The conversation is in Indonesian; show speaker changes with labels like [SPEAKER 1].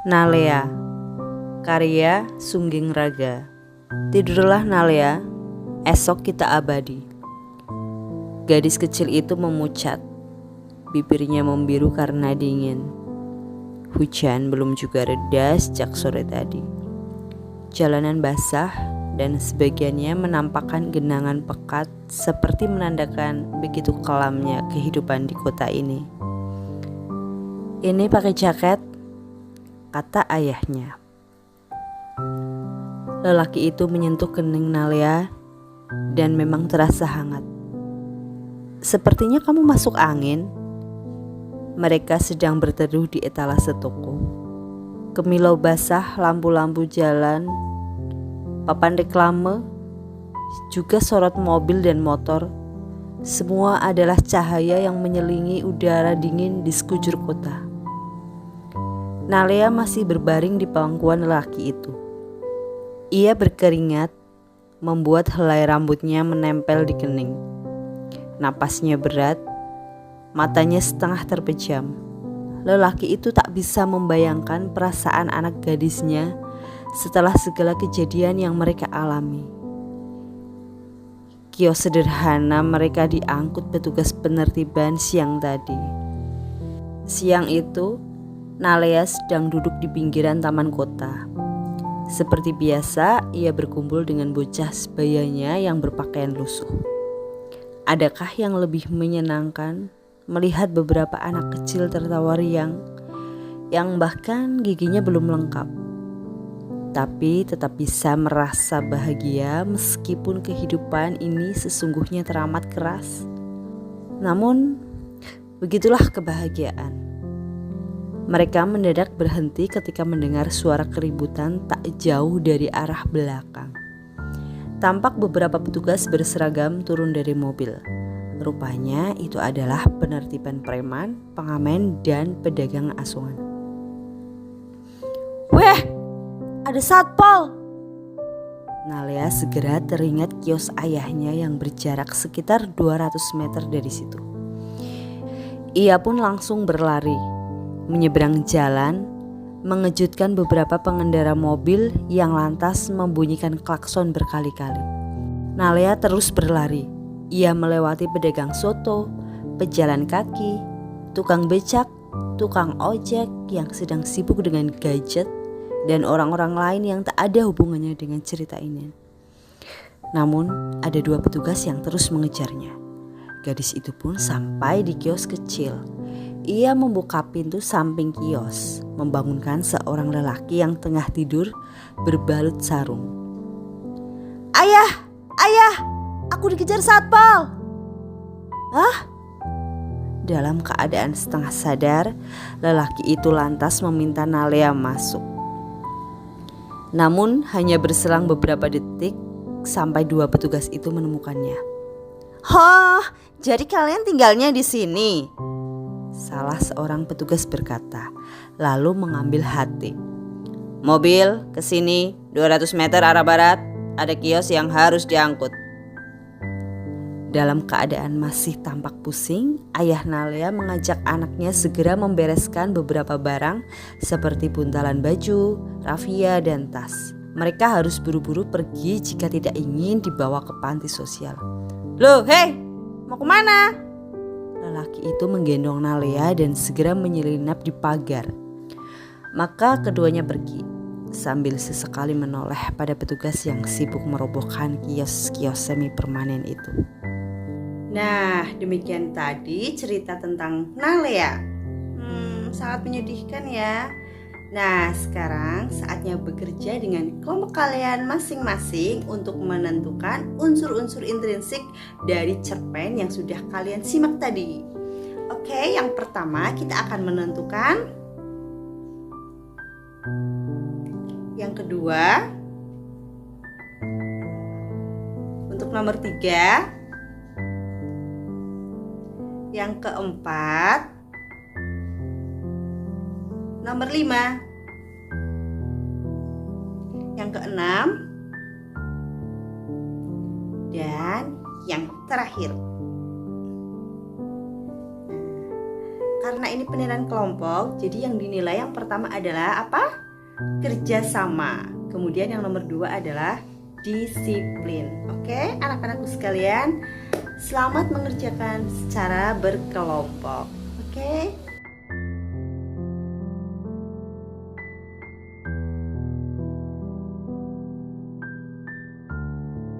[SPEAKER 1] Nalea, karya Sungging Raga. Tidurlah Nalea, esok kita abadi. Gadis kecil itu memucat, bibirnya membiru karena dingin. Hujan belum juga reda sejak sore tadi. Jalanan basah dan sebagiannya menampakkan genangan pekat seperti menandakan begitu kelamnya kehidupan di kota ini. Ini pakai jaket, kata ayahnya. Lelaki itu menyentuh kening Nalea dan memang terasa hangat. Sepertinya kamu masuk angin. Mereka sedang berteduh di etalase toko. Kemilau basah lampu-lampu jalan, papan reklame, juga sorot mobil dan motor. Semua adalah cahaya yang menyelingi udara dingin di sekujur kota. Nalea masih berbaring di pangkuan lelaki itu. Ia berkeringat, membuat helai rambutnya menempel di kening. Napasnya berat, matanya setengah terpejam. Lelaki itu tak bisa membayangkan perasaan anak gadisnya setelah segala kejadian yang mereka alami. Kios sederhana mereka diangkut petugas penertiban siang tadi. Siang itu, Nalea sedang duduk di pinggiran taman kota. Seperti biasa, ia berkumpul dengan bocah sebayanya yang berpakaian lusuh. Adakah yang lebih menyenangkan melihat beberapa anak kecil tertawa riang yang bahkan giginya belum lengkap, tapi tetap bisa merasa bahagia meskipun kehidupan ini sesungguhnya teramat keras. Namun, begitulah kebahagiaan. Mereka mendadak berhenti ketika mendengar suara keributan tak jauh dari arah belakang. Tampak beberapa petugas berseragam turun dari mobil. Rupanya itu adalah penertiban preman, pengamen, dan pedagang asongan. "Weh, ada satpol!" Nalea segera teringat kios ayahnya yang berjarak sekitar 200 meter dari situ. Ia pun langsung berlari, menyeberang jalan, mengejutkan beberapa pengendara mobil yang lantas membunyikan klakson berkali-kali. Nalea terus berlari. Ia melewati pedagang soto, pejalan kaki, tukang becak, tukang ojek yang sedang sibuk dengan gadget, dan orang-orang lain yang tak ada hubungannya dengan cerita ini. Namun ada dua petugas yang terus mengejarnya. Gadis itu pun sampai di kios kecil. Ia membuka pintu samping kios, membangunkan seorang lelaki yang tengah tidur berbalut sarung. "Ayah, ayah, aku dikejar satpol!" "Hah?" Dalam keadaan setengah sadar, lelaki itu lantas meminta Nalea masuk. Namun hanya berselang beberapa detik sampai dua petugas itu menemukannya. "Hah, jadi kalian tinggalnya di sini?" salah seorang petugas berkata, lalu mengambil hati. "Mobil ke sini 200 meter arah barat, ada kios yang harus diangkut." Dalam keadaan masih tampak pusing, ayah Nalea mengajak anaknya segera membereskan beberapa barang seperti buntalan baju, rafia, dan tas. Mereka harus buru-buru pergi jika tidak ingin dibawa ke panti sosial. "Loh, hei, mau kemana?" Lelaki itu menggendong Nalea dan segera menyelinap di pagar. Maka keduanya pergi, sambil sesekali menoleh pada petugas yang sibuk merobohkan kios-kios semi permanen itu. Nah, demikian tadi cerita tentang Nalea. Sangat menyedihkan ya. Nah, sekarang saatnya bekerja dengan kelompok kalian masing-masing untuk menentukan unsur-unsur intrinsik dari cerpen yang sudah kalian simak tadi. Oke, yang pertama kita akan menentukan. Yang kedua, untuk nomor 3. Yang keempat, nomor 5. Yang keenam, dan yang terakhir. karena ini penilaian kelompok, jadi yang dinilai yang pertama adalah apa? Kerjasama. Kemudian yang nomor 2 adalah disiplin. Oke, anak-anakku sekalian, selamat mengerjakan secara berkelompok. Oke.